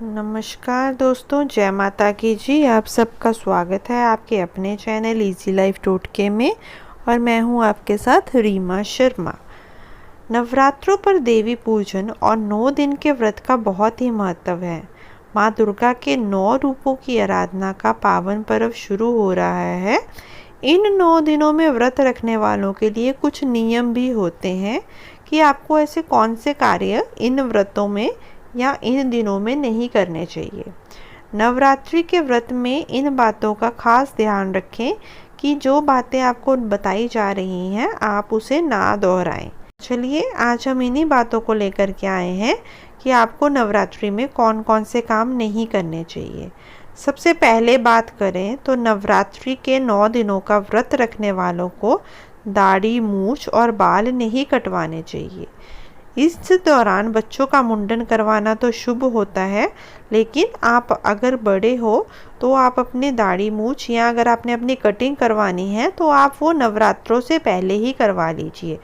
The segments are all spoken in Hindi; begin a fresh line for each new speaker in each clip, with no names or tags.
नमस्कार दोस्तों, जय माता की जी। आप सबका स्वागत है आपके अपने चैनल इजी लाइफ टोटके में। और मैं हूं आपके साथ रीमा शर्मा। नवरात्रों पर देवी पूजन और 9 दिन के व्रत का बहुत ही महत्व है। माँ दुर्गा के 9 रूपों की आराधना का पावन पर्व शुरू हो रहा है। इन 9 दिनों में व्रत रखने वालों के लिए कुछ नियम भी होते हैं कि आपको ऐसे कौन से कार्य इन व्रतों में या इन दिनों में नहीं करने चाहिए। नवरात्रि के व्रत में इन बातों का खास ध्यान रखें कि जो बातें आपको बताई जा रही हैं आप उसे ना दोहराएं। चलिए आज हम इन्हीं बातों को लेकर के आए हैं कि आपको नवरात्रि में कौन कौन से काम नहीं करने चाहिए। सबसे पहले बात करें तो नवरात्रि के 9 दिनों का व्रत रखने वालों को दाढ़ी, मूछ और बाल नहीं कटवाने चाहिए। इस दौरान बच्चों का मुंडन करवाना तो शुभ होता है, लेकिन आप अगर बड़े हो तो आप अपनी दाढ़ी, मूछ या अगर आपने अपनी कटिंग करवानी है तो आप वो नवरात्रों से पहले ही करवा लीजिए।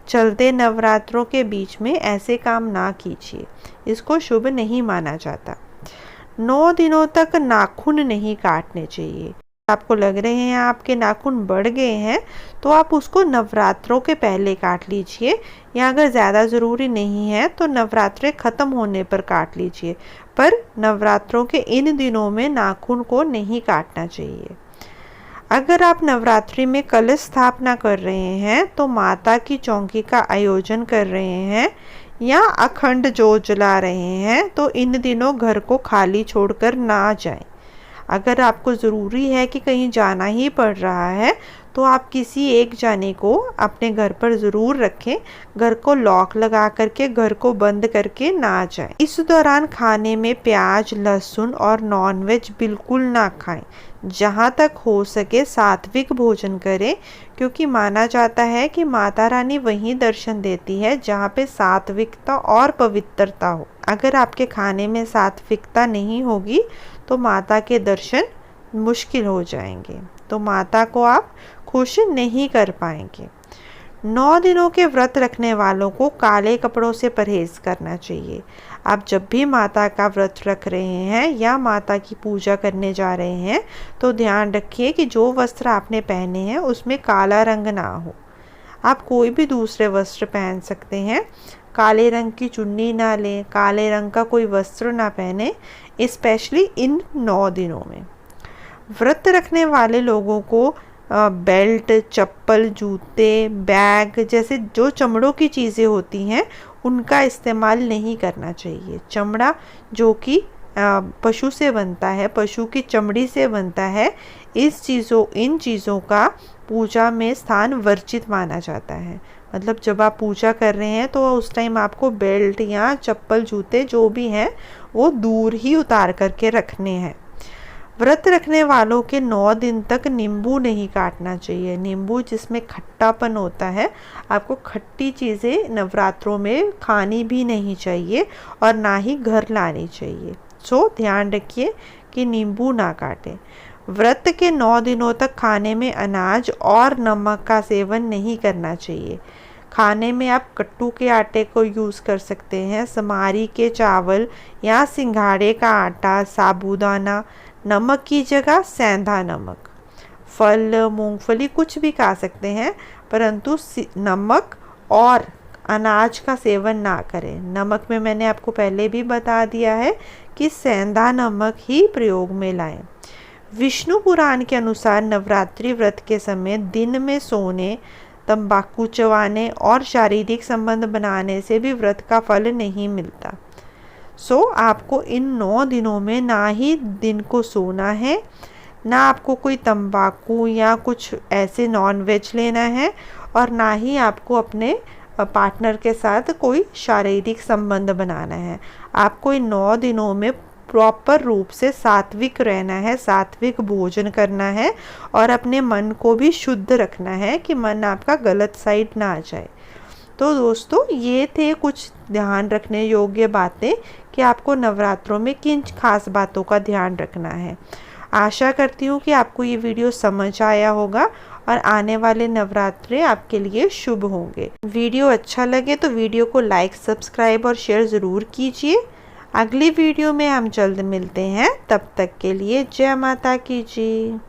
चलते नवरात्रों के बीच में ऐसे काम ना कीजिए, इसको शुभ नहीं माना जाता। 9 दिनों तक नाखून नहीं काटने चाहिए। आपको लग रहे हैं आपके नाखून बढ़ गए हैं तो आप उसको नवरात्रों के पहले काट लीजिए, या अगर ज़्यादा ज़रूरी नहीं है तो नवरात्रे ख़त्म होने पर काट लीजिए, पर नवरात्रों के इन दिनों में नाखून को नहीं काटना चाहिए। अगर आप नवरात्रि में कलश स्थापना कर रहे हैं तो माता की चौकी का आयोजन कर रहे हैं या अखंड जोत जला रहे हैं तो इन दिनों घर को खाली छोड़कर ना जाएं। अगर आपको ज़रूरी है कि कहीं जाना ही पड़ रहा है तो आप किसी एक जाने को अपने घर पर ज़रूर रखें। घर को लॉक लगा करके, घर को बंद करके ना जाएं। इस दौरान खाने में प्याज, लहसुन और नॉनवेज बिल्कुल ना खाएं। जहाँ तक हो सके सात्विक भोजन करें, क्योंकि माना जाता है कि माता रानी वहीं दर्शन देती है जहाँ पे सात्विकता और पवित्रता हो। अगर आपके खाने में सात्विकता नहीं होगी तो माता के दर्शन मुश्किल हो जाएंगे, तो माता को आप खुश नहीं कर पाएंगे। 9 दिनों के व्रत रखने वालों को काले कपड़ों से परहेज करना चाहिए। आप जब भी माता का व्रत रख रहे हैं या माता की पूजा करने जा रहे हैं तो ध्यान रखिए कि जो वस्त्र आपने पहने हैं उसमें काला रंग ना हो। आप कोई भी दूसरे वस्त्र पहन सकते हैं, काले रंग की चुन्नी ना लें, काले रंग का कोई वस्त्र ना पहने, स्पेशली इन 9 दिनों में। व्रत रखने वाले लोगों को बेल्ट, चप्पल, जूते, बैग जैसे जो चमड़ों की चीज़ें होती हैं उनका इस्तेमाल नहीं करना चाहिए। चमड़ा जो कि पशु से बनता है, पशु की चमड़ी से बनता है, इन चीज़ों का पूजा में स्थान वर्जित माना जाता है। मतलब जब आप पूजा कर रहे हैं तो उस टाइम आपको बेल्ट या चप्पल, जूते जो भी हैं वो दूर ही उतार करके रखने हैं। व्रत रखने वालों के 9 दिन तक नींबू नहीं काटना चाहिए। नींबू जिसमें खट्टापन होता है, आपको खट्टी चीज़ें नवरात्रों में खानी भी नहीं चाहिए और ना ही घर लानी चाहिए। सो ध्यान रखिए कि नींबू ना काटें। व्रत के 9 दिनों तक खाने में अनाज और नमक का सेवन नहीं करना चाहिए। खाने में आप कट्टू के आटे को यूज़ कर सकते हैं, समारी के चावल या सिंघाड़े का आटा, साबूदाना, नमक की जगह सेंधा नमक, फल, मूंगफली कुछ भी खा सकते हैं, परंतु नमक और अनाज का सेवन ना करें। नमक में मैंने आपको पहले भी बता दिया है कि सेंधा नमक ही प्रयोग में लाएं। विष्णु पुराण के अनुसार नवरात्रि व्रत के समय दिन में सोने, तंबाकू चबाने और शारीरिक संबंध बनाने से भी व्रत का फल नहीं मिलता। सो आपको इन 9 दिनों में ना ही दिन को सोना है, ना आपको कोई तंबाकू या कुछ ऐसे नॉनवेज लेना है, और ना ही आपको अपने पार्टनर के साथ कोई शारीरिक संबंध बनाना है। आपको इन 9 दिनों में प्रॉपर रूप से सात्विक रहना है, सात्विक भोजन करना है और अपने मन को भी शुद्ध रखना है कि मन आपका गलत साइड ना आ जाए। तो दोस्तों ये थे कुछ ध्यान रखने योग्य बातें कि आपको नवरात्रों में किन खास बातों का ध्यान रखना है। आशा करती हूँ कि आपको ये वीडियो समझ आया होगा और आने वाले नवरात्रे आपके लिए शुभ होंगे। वीडियो अच्छा लगे तो वीडियो को लाइक, सब्सक्राइब और शेयर ज़रूर कीजिए। अगली वीडियो में हम जल्द मिलते हैं, तब तक के लिए जय माता की जी।